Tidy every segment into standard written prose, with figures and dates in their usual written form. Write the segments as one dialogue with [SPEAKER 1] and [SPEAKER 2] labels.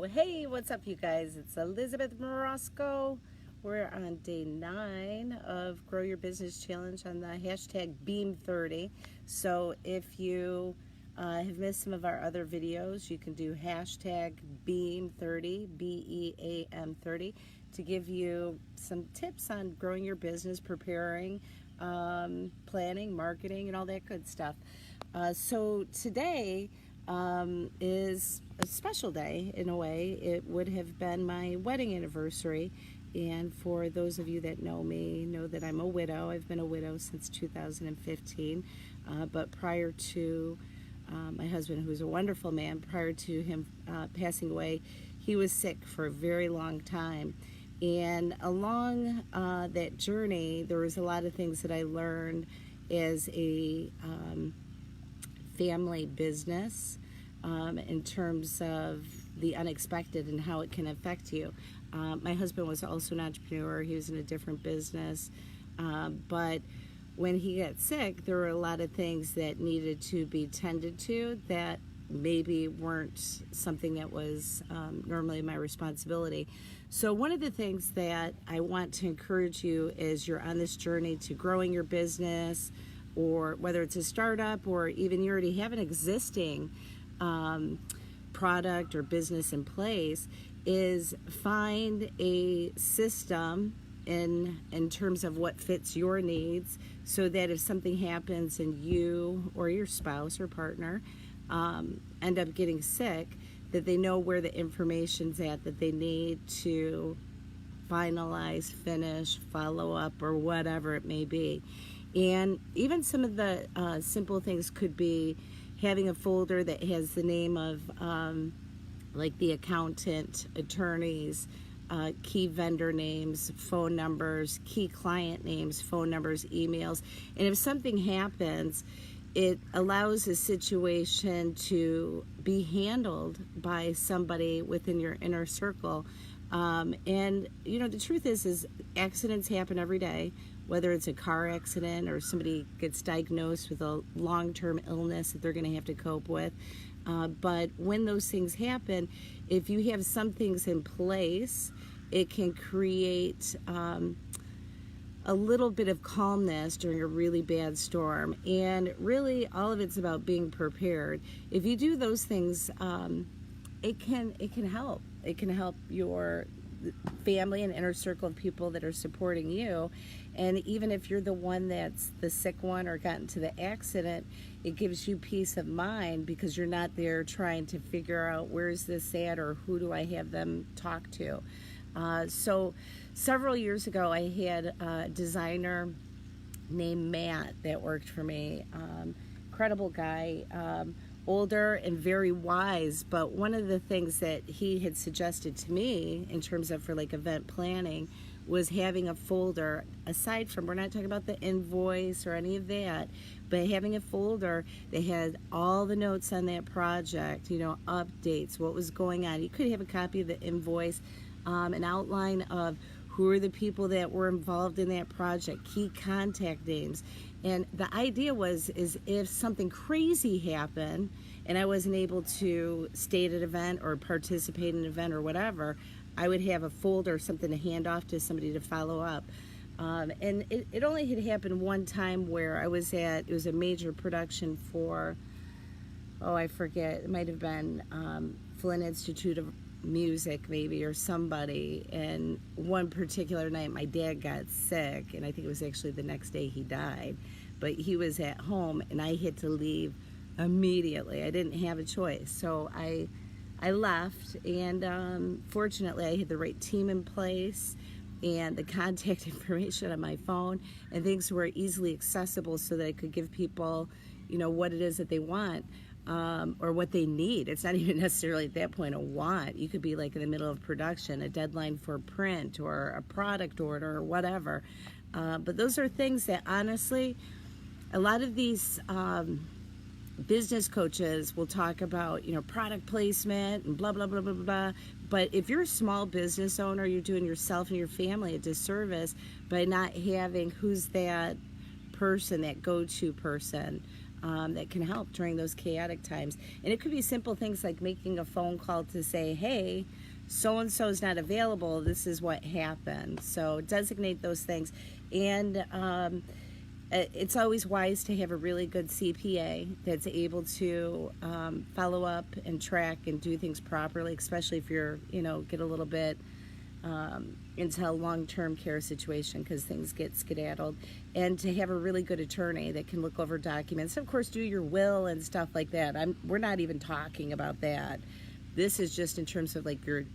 [SPEAKER 1] Hey, what's up, you guys? It's Elizabeth Morosco. We're on day 9 of Grow Your Business Challenge on the hashtag Beam30. So if you have missed some of our other videos, you can do hashtag Beam30, BEAM 30, to give you some tips on growing your business, preparing, planning, marketing, and all that good stuff. So today is a special day in a way. It would have been my wedding anniversary, and for those of you that know me know that I'm a widow. I've been a widow since 2015, but prior to my husband, who's a wonderful man, prior to him passing away, he was sick for a very long time. And along that journey, there was a lot of things that I learned as a family business in terms of the unexpected and how it can affect you. My husband was also an entrepreneur. He was in a different business. But when he got sick, there were a lot of things that needed to be tended to that maybe weren't something that was normally my responsibility. So one of the things that I want to encourage you as you're on this journey to growing your business, or whether it's a startup or even you already have an existing product or business in place, is find a system in terms of what fits your needs, so that if something happens and you or your spouse or partner end up getting sick, that they know where the information's at that they need to finalize, finish, follow up, or whatever it may be. And even some of the simple things could be having a folder that has the name of like the accountant, attorneys, key vendor names, phone numbers, key client names, phone numbers, emails. And if something happens, it allows a situation to be handled by somebody within your inner circle. And you know, the truth is accidents happen every day, whether it's a car accident or somebody gets diagnosed with a long-term illness that they're going to have to cope with. But when those things happen, if you have some things in place, it can create a little bit of calmness during a really bad storm. And really, all of it's about being prepared. If you do those things, it can help. It can help your family and inner circle of people that are supporting you. And even if you're the one that's the sick one or got into the accident, it gives you peace of mind because you're not there trying to figure out where's this at or who do I have them talk to. So several years ago, I had a designer named Matt that worked for me. Incredible guy. Older and very wise, but one of the things that he had suggested to me in terms of for like event planning was having a folder, aside from, we're not talking about the invoice or any of that, but having a folder that had all the notes on that project, you know, updates, what was going on. You could have a copy of the invoice, an outline of who are the people that were involved in that project, key contact names. And the idea is if something crazy happened and I wasn't able to stay at an event or participate in an event or whatever, I would have a folder or something to hand off to somebody to follow up. And it only had happened one time where I was at, it was a major production for, I forget, it might have been Flint Institute of Music maybe, or somebody. And one particular night my dad got sick, and I think it was actually the next day he died, but he was at home and I had to leave immediately. I didn't have a choice, so I left. And fortunately I had the right team in place and the contact information on my phone, and things were easily accessible so that I could give people, you know, what it is that they want. Or what they need. It's not even necessarily at that point a want. You could be like in the middle of production, a deadline for print or a product order or whatever. But those are things that honestly, a lot of these business coaches will talk about, you know, product placement and blah, blah, blah, blah, blah. But if you're a small business owner, you're doing yourself and your family a disservice by not having who's that person, that go-to person. that can help during those chaotic times. And it could be simple things like making a phone call to say, hey, so-and-so is not available, this is what happened. So designate those things. And it's always wise to have a really good CPA that's able to follow up and track and do things properly, especially if you're, get a little bit into a long-term care situation because things get skedaddled, and to have a really good attorney that can look over documents. Of course, do your will and stuff like that. We're not even talking about that. This is just in terms of like your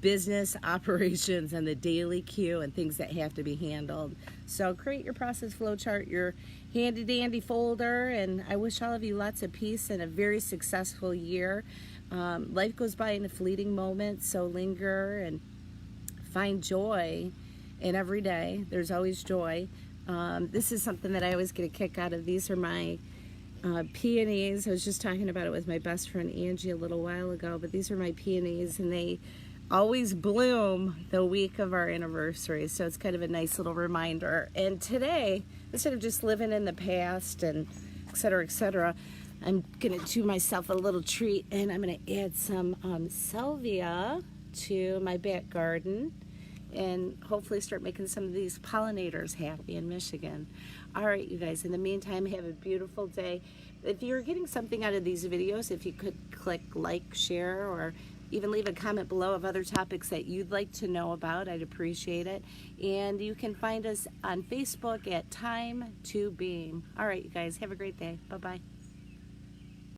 [SPEAKER 1] business operations and the daily queue and things that have to be handled. So create your process flow chart, your handy dandy folder, and I wish all of you lots of peace and a very successful year. Life goes by in a fleeting moment, so linger and find joy in every day. There's always joy. This is something that I always get a kick out of. These are my peonies. I was just talking about it with my best friend Angie a little while ago, but these are my peonies, and they always bloom the week of our anniversary, so it's kind of a nice little reminder. And today, instead of just living in the past and et cetera, I'm gonna do myself a little treat, and I'm gonna add some salvia to my back garden and hopefully start making some of these pollinators happy in Michigan. All right, you guys, in the meantime, have a beautiful day. If you're getting something out of these videos, if you could click like, share, or even leave a comment below of other topics that you'd like to know about, I'd appreciate it. And you can find us on Facebook at Time to Being. All right, you guys, have a great day. Bye-bye.